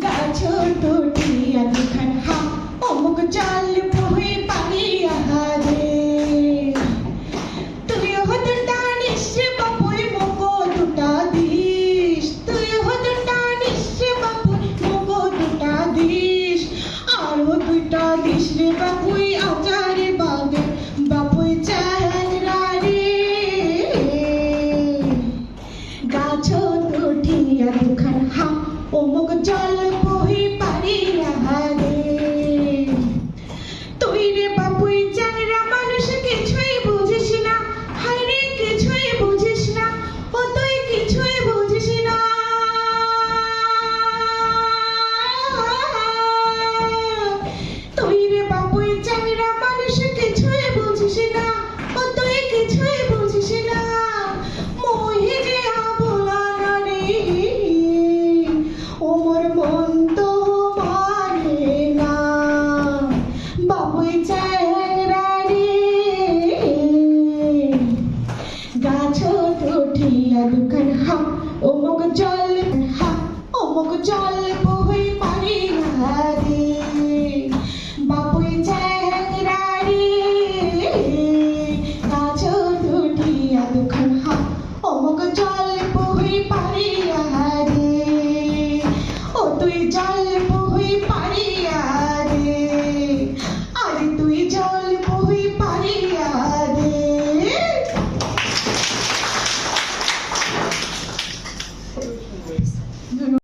গাছর দুটিয়া দুখান হা অমুক জল বহে পানিয়া রে তুই হত টানিস বাপুই মুখ দুটা দিস তুই হত টানিস বাপুই মুখ দুটা দিস আরো দুটা দিস রে বাপুই আচারে বাদে বাপুই চেহারা রে গাছর দুটিয়া দুখান হা অমুক জল বহি পানিয়া রে তুই রে বাপুই চ্যাংড়া মানুষ কিছুই বুঝিস না হায় রে কিছুই বুঝিস না ও তুই কিছুই বুঝিস না তুই রে বাপুই চ্যাংড়া মানুষ কিছুই বুঝিস না ও তুই কিছুই বুঝিস না মোহে যে আবলা রে ওমর মন তো মানে না বাপুই চেহারা রে গাছ উঠিয়া দুখান হা অমুক জল বহে পানিয়া